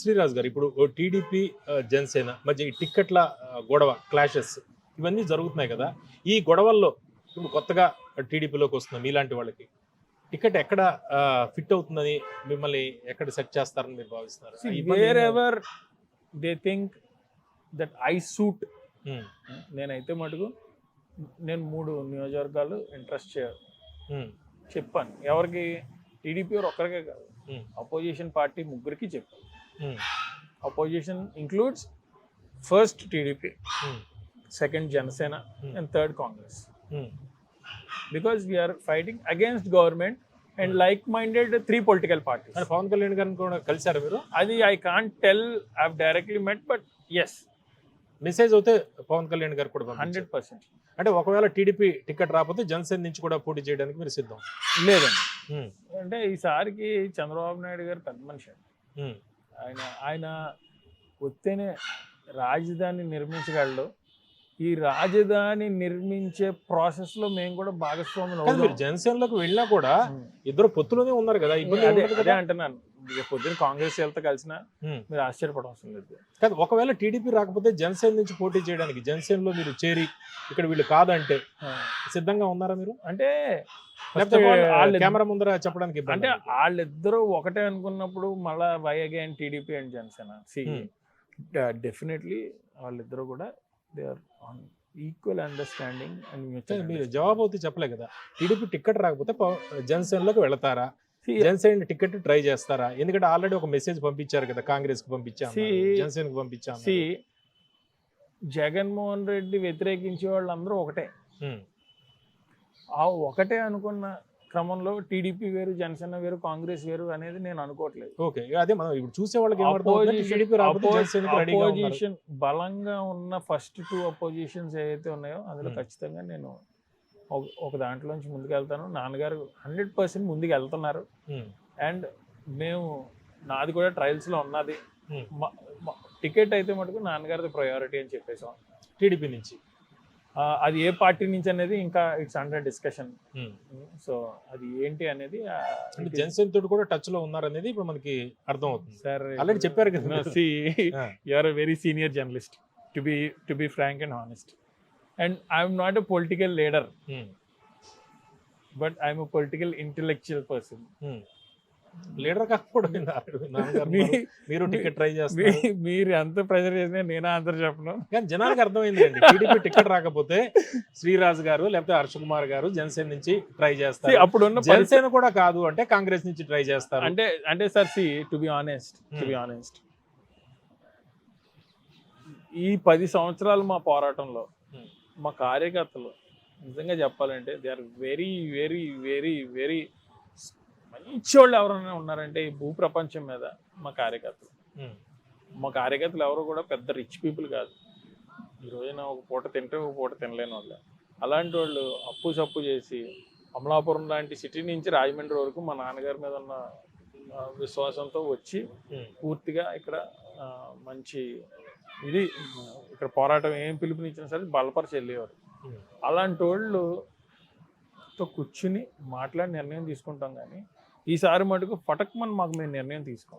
శ్రీరాజ్ గారు ఇప్పుడు టీడీపీ జనసేన మధ్య ఈ టిక్కెట్ల గొడవ క్లాషెస్ ఇవన్నీ జరుగుతున్నాయి కదా. ఈ గొడవల్లో ఇప్పుడు కొత్తగా టీడీపీలోకి వస్తున్నాం మీలాంటి వాళ్ళకి టికెట్ ఎక్కడ ఫిట్ అవుతుందని మిమ్మల్ని ఎక్కడ సెట్ చేస్తారని మీరు భావిస్తున్నారు? Wear ever they think that I suit. నేనైతే మటుకు నేను 3 నియోజకవర్గాలు ఇంట్రెస్ట్ చెప్పాను. ఎవరికి? టీడీపీ ఒక్కరికే కాదు, అపోజిషన్ పార్టీ ముగ్గురికి చెప్పాను. Opposition includes first TDP, second Janasena and third Congress. Because we are fighting against government and like-minded 3 political parties. And Pawan Kalyan గారిని కూడా కలిసారు మీరు? అది I can't tell, I've directly met, but yes. Message అయితే పవన్ కళ్యాణ్ గారు కూడా 100%. అంటే ఒకవేళ టీడీపీ టికెట్ రాకపోతే జనసేన నుంచి కూడా పోటీ చేయడానికి మీరు సిద్ధం? లేదండి. అంటే ఈసారికి చంద్రబాబు నాయుడు గారు పెద్ద మనిషి. ఆయన వస్తేనే రాజధాని నిర్మించగలడు. ఈ రాజధాని నిర్మించే ప్రాసెస్ లో మేము కూడా భాగస్వాములు. జనసేనలోకి వెళ్ళినా కూడా ఇద్దరు పొత్తులోనే ఉన్నారు కదా. అదే అంటున్నాను, పొద్దున్న కాంగ్రెస్ వెళ్తే కలిసిన మీరు ఆశ్చర్యపడవలసిన లేదు. కాదు, ఒకవేళ టీడీపీ రాకపోతే జనసేన నుంచి పోటీ చేయడానికి జనసేనలో మీరు చేరి ఇక్కడ వీళ్ళు కాదంటే సిద్ధంగా ఉన్నారా మీరు? అంటే కెమెరా ముందర చెప్పడానికి అంటే వాళ్ళిద్దరూ ఒకటే అనుకున్నప్పుడు మళ్ళా why again TDP and Janasena? Definitely వాళ్ళిద్దరూ కూడా they are on equal understanding. And మీరు జవాబు అయితే చెప్పలే కదా. టీడీపీ టికెట్ రాకపోతే జనసేనలోకి వెళతారా, జనసేన టికెట్ ట్రై చేస్తారా? ఎందుకంటే ఆల్రెడీ ఒక మెసేజ్ పంపించారు కదా, కాంగ్రెస్ కి పంపించాము, జనసేనకి పంపించాము. జగన్మోహన్ రెడ్డి వ్యతిరేకించే వాళ్ళందరూ ఒకటే. ఆ ఒకటే అనుకున్న క్రమంలో టీడీపీ వేరు, జనసేన వేరు, కాంగ్రెస్ వేరు అనేది నేను అనుకోవట్లేదు. ఓకే, అదే మనం ఇప్పుడు చూసే వాళ్ళకి అపోజిషన్ బలంగా ఉన్న ఫస్ట్ 2 అపోజిషన్స్ ఏవైతే ఉన్నాయో అందులో ఖచ్చితంగా నేను ఒక దాంట్లోంచి ముందుకు వెళ్తాను. నాన్నగారు 100% ముందుకు వెళ్తున్నారు. అండ్ నాది కూడా ట్రయల్స్ లో ఉన్నది. టికెట్ అయితే మటుకు నాన్నగారిది ప్రయారిటీ అని చెప్పేసాం. టీడీపీ నుంచి అది ఏ పార్టీ నుంచి అనేది ఇంకా ఇట్స్ అండర్ డిస్కషన్. సో అది ఏంటి అనేది జనసేన తోటి కూడా టచ్ లో ఉన్నారు అనేది ఇప్పుడు మనకి అర్థం అవుతుంది. సార్ ఆల్రెడీ చెప్పారు కదా, you are a very senior journalist, to be frank and honest. And I'm not a political leader, but I'm a political intellectual person. Leader కాకపోవడం మీరు టికెట్ ట్రై చేస్తారు. మీరు ఎంత ప్రెజర్ చేసినా నేను ఆన్సర్ చెప్పను. కానీ జనానికి అర్థమైంది అండి, టీడీపీ టికెట్ రాకపోతే శ్రీరాజ్ గారు లేకపోతే హర్ష కుమార్ గారు జనసేన నుంచి ట్రై చేస్తారు. అప్పుడున్న జనసేన కూడా కాదు అంటే కాంగ్రెస్ నుంచి ట్రై చేస్తారు. అంటే సార్ టు బి ఆనెస్ట్ ఈ 10 సంవత్సరాలు మా పోరాటంలో మా కార్యకర్తలు నిజంగా చెప్పాలంటే they are very very very very మంచి వాళ్ళు ఎవరైనా ఉన్నారంటే ఈ భూప్రపంచం మీద మా కార్యకర్తలు ఎవరు కూడా పెద్ద రిచ్ పీపుల్ కాదు. ఈ రోజున ఒక పూట తింటే ఒక పూట తినలేని వాళ్ళు. అలాంటి వాళ్ళు అప్పు సప్పు చేసి అమలాపురం లాంటి సిటీ నుంచి రాజమండ్రి వరకు మా నాన్నగారి మీద ఉన్న విశ్వాసంతో వచ్చి పూర్తిగా ఇక్కడ మంచి ఇది ఇక్కడ పోరాటం ఏం పిలుపునిచ్చినా సరే బలపరిచి వెళ్ళేవారు. అలాంటి వాళ్ళతో కూర్చుని మాట్లాడి నిర్ణయం తీసుకుంటాం. కానీ ఈసారి మటుకు ఫటక్మన్ మాకు మేము నిర్ణయం తీసుకోం.